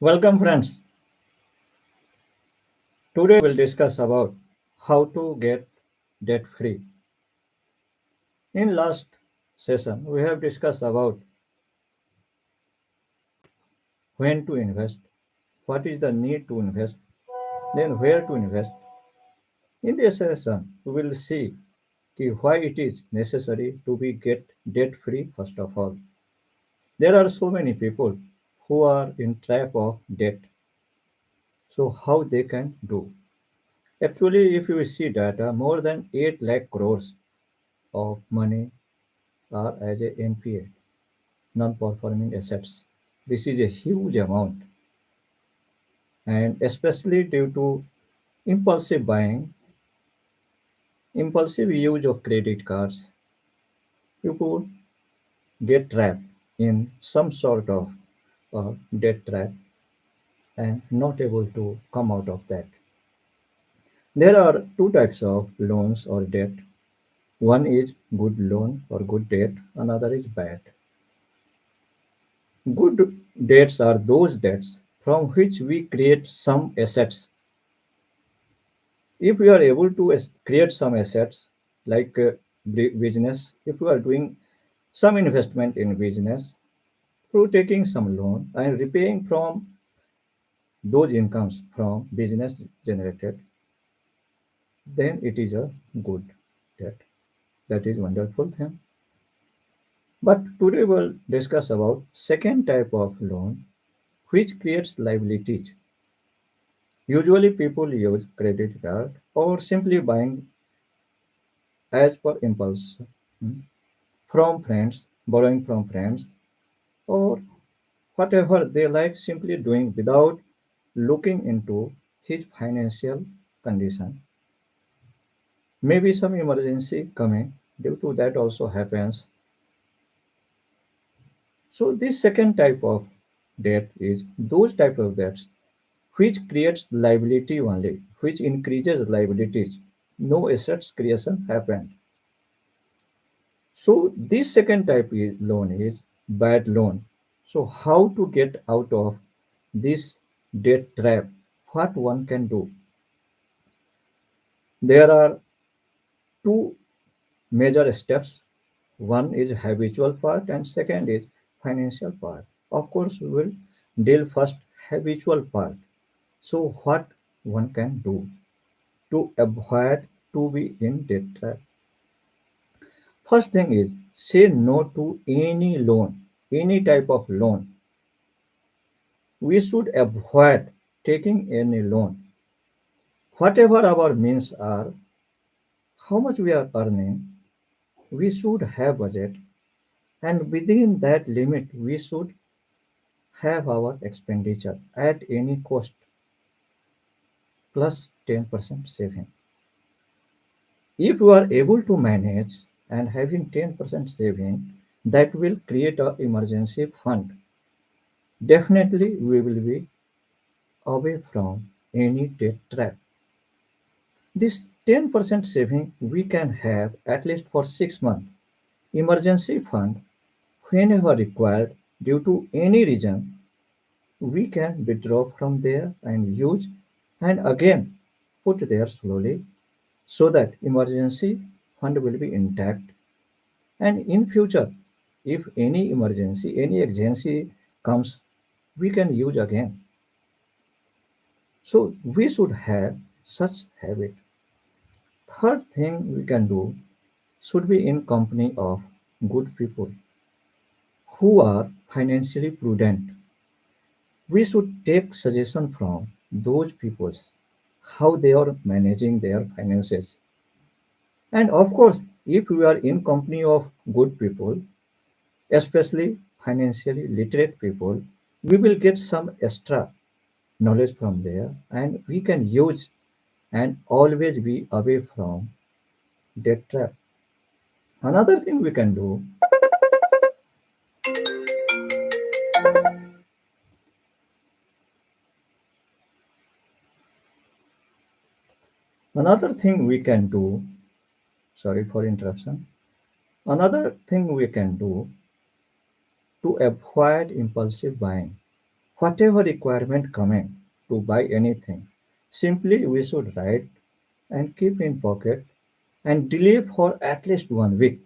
Welcome friends. Today we'll discuss about how to get debt free. In last session we have discussed about when to invest, what is the need to invest, then where to invest. In this session we will see why it is necessary to be get debt free first of all. There are so many people who are in trap of debt. So how they can do? Actually if you see data more than 8 lakh crores of money are as a NPA, non-performing assets. This is a huge amount, and especially due to impulsive buying, impulsive use of credit cards, you could get trapped in some sort of debt trap and not able to come out of that. There are two types of loans or debt. One is good loan or good debt, another is bad. Good debts are those debts from which we create some assets. If we are able to create some assets like business, if we are doing some investment in business through taking some loan and repaying from those incomes from business generated, then it is a good debt. That is wonderful thing. But today we'll discuss about second type of loan which creates liabilities. Usually people use credit card or simply buying as per impulse, hmm, from friends, borrowing from friends, or whatever they like simply doing without looking into his financial condition. Maybe some emergency coming, due to that also happens. So this second type of debt is those type of debts which creates liability only, which increases liabilities. No assets creation happened. So this second type is loan is bad loan. So how to get out of this debt trap? What one can do? There are two major steps. One is habitual part and second is financial part. Of course, we will deal first habitual part. So what one can do to avoid to be in debt trap? First thing is say no to any loan, any type of loan. We should avoid taking any loan. Whatever our means are, how much we are earning, we should have budget, and within that limit we should have our expenditure at any cost plus 10% saving. If you are able to manage and having 10% saving, that will create a emergency fund. Definitely we will be away from any debt trap. This 10% saving we can have at least for 6 months. Emergency fund, whenever required due to any reason, we can withdraw from there and use and again put there slowly so that emergency fund will be intact, and in future if any emergency any emergency comes we can use again. So we should have such habit. Third thing we can do should be in company of good people who are financially prudent. We should take suggestion from those people how they are managing their finances. And of course, if we are in company of good people, especially financially literate people, we will get some extra knowledge from there and we can use and always be away from debt trap. Another thing we can do, another thing we can do, sorry for interruption. Another thing we can do to avoid impulsive buying. whatever requirement coming to buy anything, simply we should write and keep in pocket and delay for at least 1 week.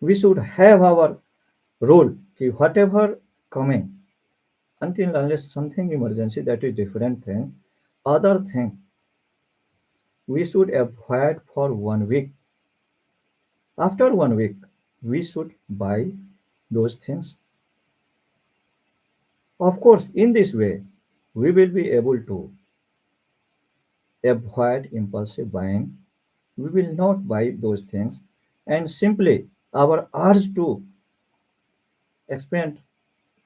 We should have our rule कि whatever coming until unless something emergency that is different thing, other thing we should avoid for 1 week. After 1 week, we should buy those things. Of course, in this way, we will be able to avoid impulsive buying. We will not buy those things, and simply our urge to expend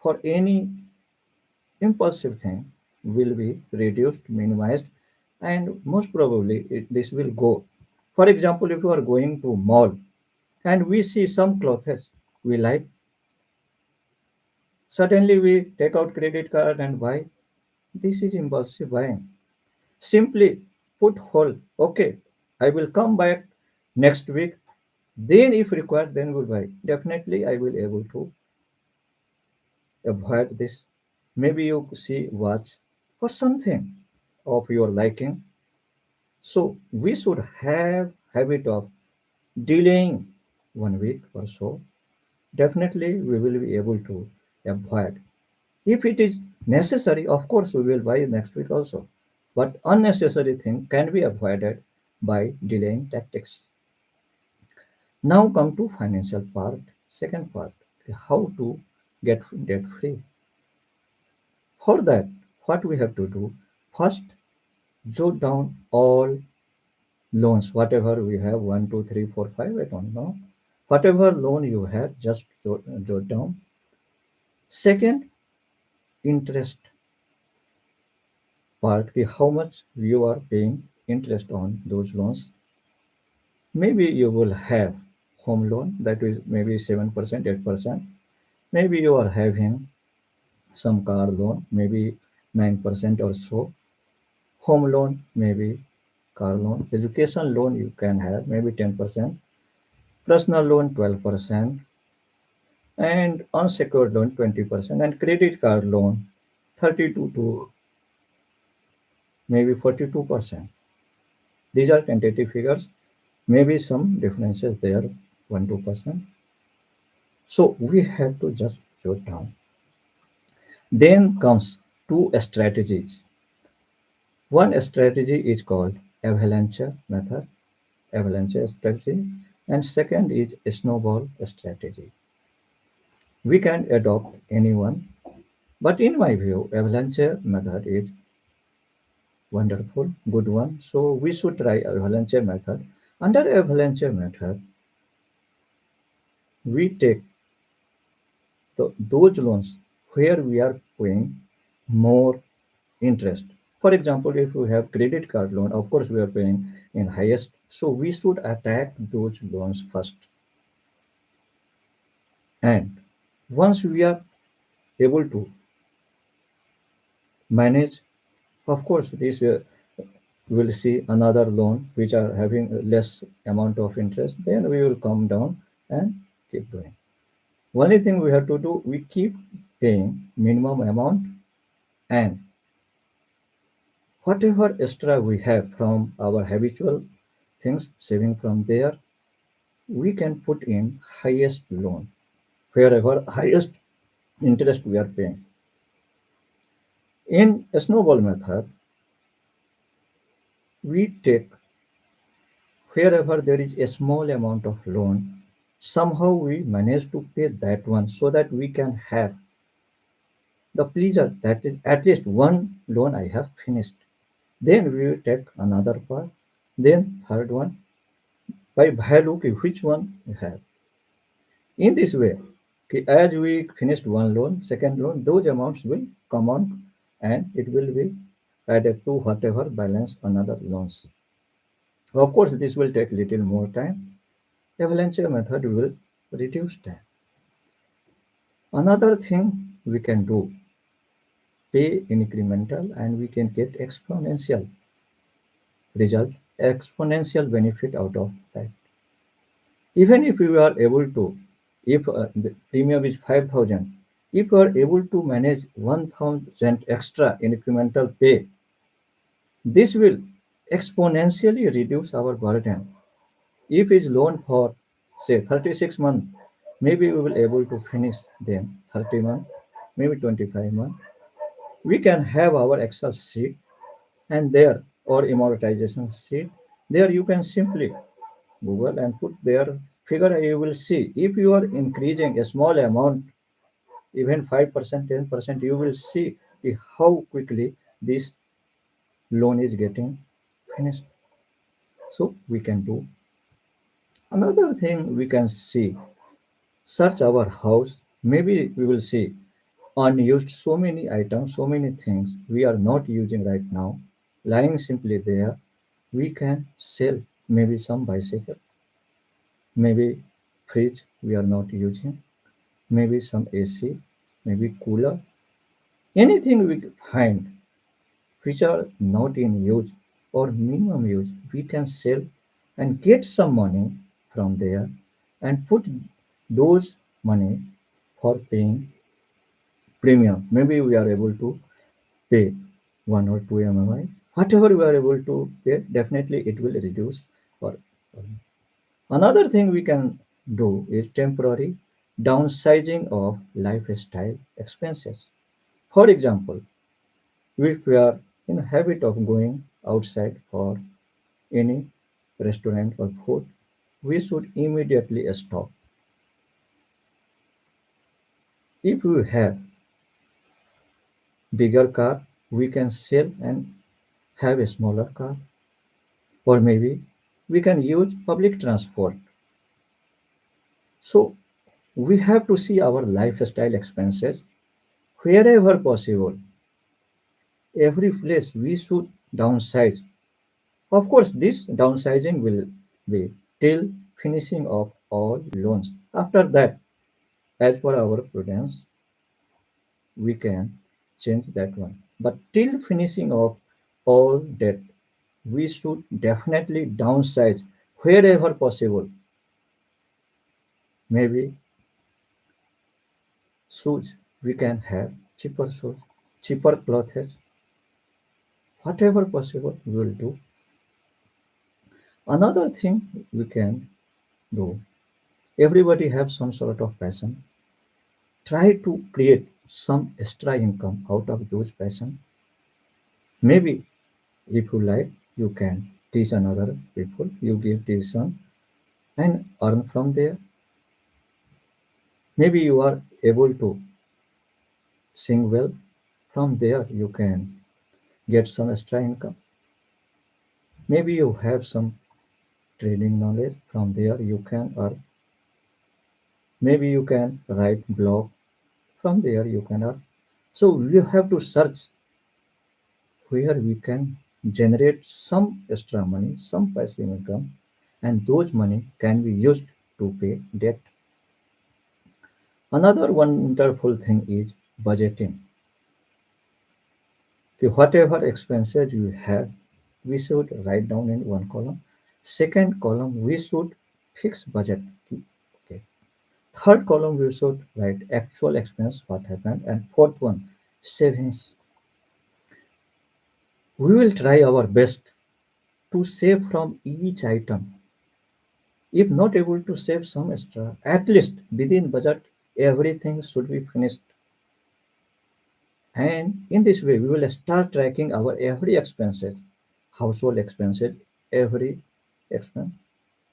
for any impulsive thing will be reduced, minimized, and most probably this will go. For example, if you are going to mall and we see some clothes we like, suddenly we take out credit card and buy. This is impulsive buying. Simply put hold. Okay, I will come back next week. Then, if required, then we'll buy. Definitely, I will able to avoid this. Maybe you see watch or something of your liking. So we should have habit of delaying 1 week or so. Definitely, we will be able to avoid. If it is necessary, of course, we will buy next week also. But unnecessary thing can be avoided by delaying tactics. Now come to financial part, second part, how to get debt free. For that, what we have to do, first jot down all loans, whatever we have, one, two, three, four, five, I don't know. Whatever loan you have, just jot down. Second, interest part, how much you are paying interest on those loans. Maybe you will have home loan that is maybe 7%, 8%. Maybe you are having some car loan, maybe 9% or so. Home loan, maybe car loan. Education loan you can have maybe 10%. Personal loan 12%. And unsecured loan 20%. And credit card loan 32 to maybe 42%. These are tentative figures. Maybe some differences there, 1 2%. So we have to just jot down. Then comes two strategies. One strategy is called avalanche method, avalanche strategy, and second is snowball strategy. We can adopt any one, but in my view, avalanche method is wonderful, good one. So we should try avalanche method. Under avalanche method, we take those loans where we are paying more interest. For example, if we have credit card loan, of course we are paying in highest. So we should attack those loans first. And once we are able to manage, of course, this will see another loan which are having less amount of interest. Then we will come down and keep doing. Only thing we have to do, we keep paying minimum amount, and whatever extra we have from our habitual things saving from there, we can put in highest loan wherever highest interest we are paying. In a snowball method, we take wherever there is a small amount of loan, somehow we manage to pay that one so that we can have the pleasure that is at least one loan I have finished. Then we will take another part, then third one by value which one we have. In this way, as we finished one loan, second loan, those amounts will come on and it will be added to whatever balance another loans. Of course, this will take little more time. Avalanche method will reduce time. Another thing we can do, pay incremental and we can get exponential result, exponential benefit out of that. Even if we are able to, if the premium is 5,000, If you are able to manage 1000 extra incremental pay, this will exponentially reduce our burden. If it's loan for say 36 months, maybe we will able to finish them 30 months, maybe 25 months. We can have our Excel sheet and there or amortization sheet. There you can simply Google and put their figure. You will see if you are increasing a small amount, even 5%, 10%, you will see how quickly this loan is getting finished. So we can do another thing. We can see search our house. Maybe we will see unused so many items, so many things we are not using right now, lying simply there. We can sell maybe some bicycle, maybe fridge we are not using, maybe some AC, maybe cooler, anything we find which are not in use or minimum use, we can sell and get some money from there and put those money for paying premium. Maybe we are able to pay 1 or 2 MMI. Whatever we are able to pay, definitely it will reduce. Or another thing we can do is temporary downsizing of lifestyle expenses. For example, if we are in a habit of going outside for any restaurant or food, we should immediately stop. If we have bigger car, we can sell and have a smaller car, or maybe we can use public transport. So we have to see our lifestyle expenses wherever possible. Every place we should downsize. Of course, this downsizing will be till finishing of all loans. After that, as per our prudence, we can change that one. But till finishing of all debt, we should definitely downsize wherever possible. Maybe shoes we can have cheaper shoes, cheaper clothes, whatever possible we will do. Another thing we can do. Everybody have some sort of passion. Try to create some extra income out of those passion. Maybe if you like, you can teach another people. You give tuition and earn from there. Maybe you are able to sing well. From there, you can get some extra income. Maybe you have some trading knowledge. From there, you can earn. Maybe you can write blog. From there, you can earn. So you have to search where we can generate some extra money, some passive income, and those money can be used to pay debt. Another wonderful thing is budgeting. Okay, whatever expenses you have, we should write down in one column. Second column, we should fix budget. Okay. Third column, we should write actual expense, what happened, and fourth one, savings. We will try our best to save from each item. If not able to save some extra, at least within budget, everything should be finished. And in this way, we will start tracking our every expenses, household expenses, every expense,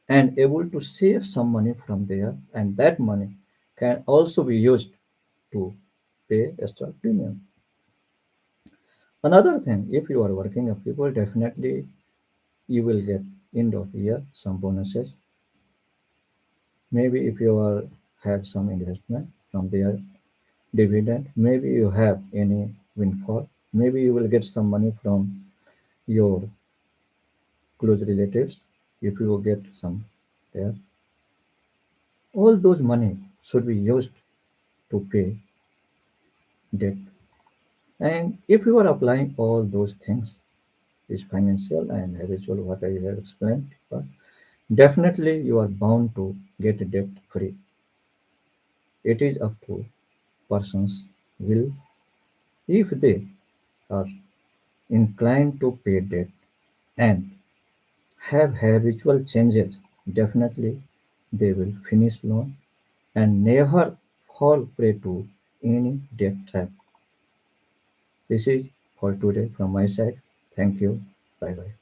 and able to save some money from there. And that money can also be used to pay extra premium. Another thing, if you are working a people, definitely you will get end of year some bonuses. Maybe if you are have some investment from there dividend, maybe you have any windfall, maybe you will get some money from your close relatives if you will get some there. All those money should be used to pay debt. And if you are applying all those things, this financial and habitual what I have explained, but definitely you are bound to get debt free. It is up to persons will, if they are inclined to pay debt and have habitual changes, definitely they will finish loan and never fall prey to any debt trap. This is for today from my side. Thank you. Bye bye.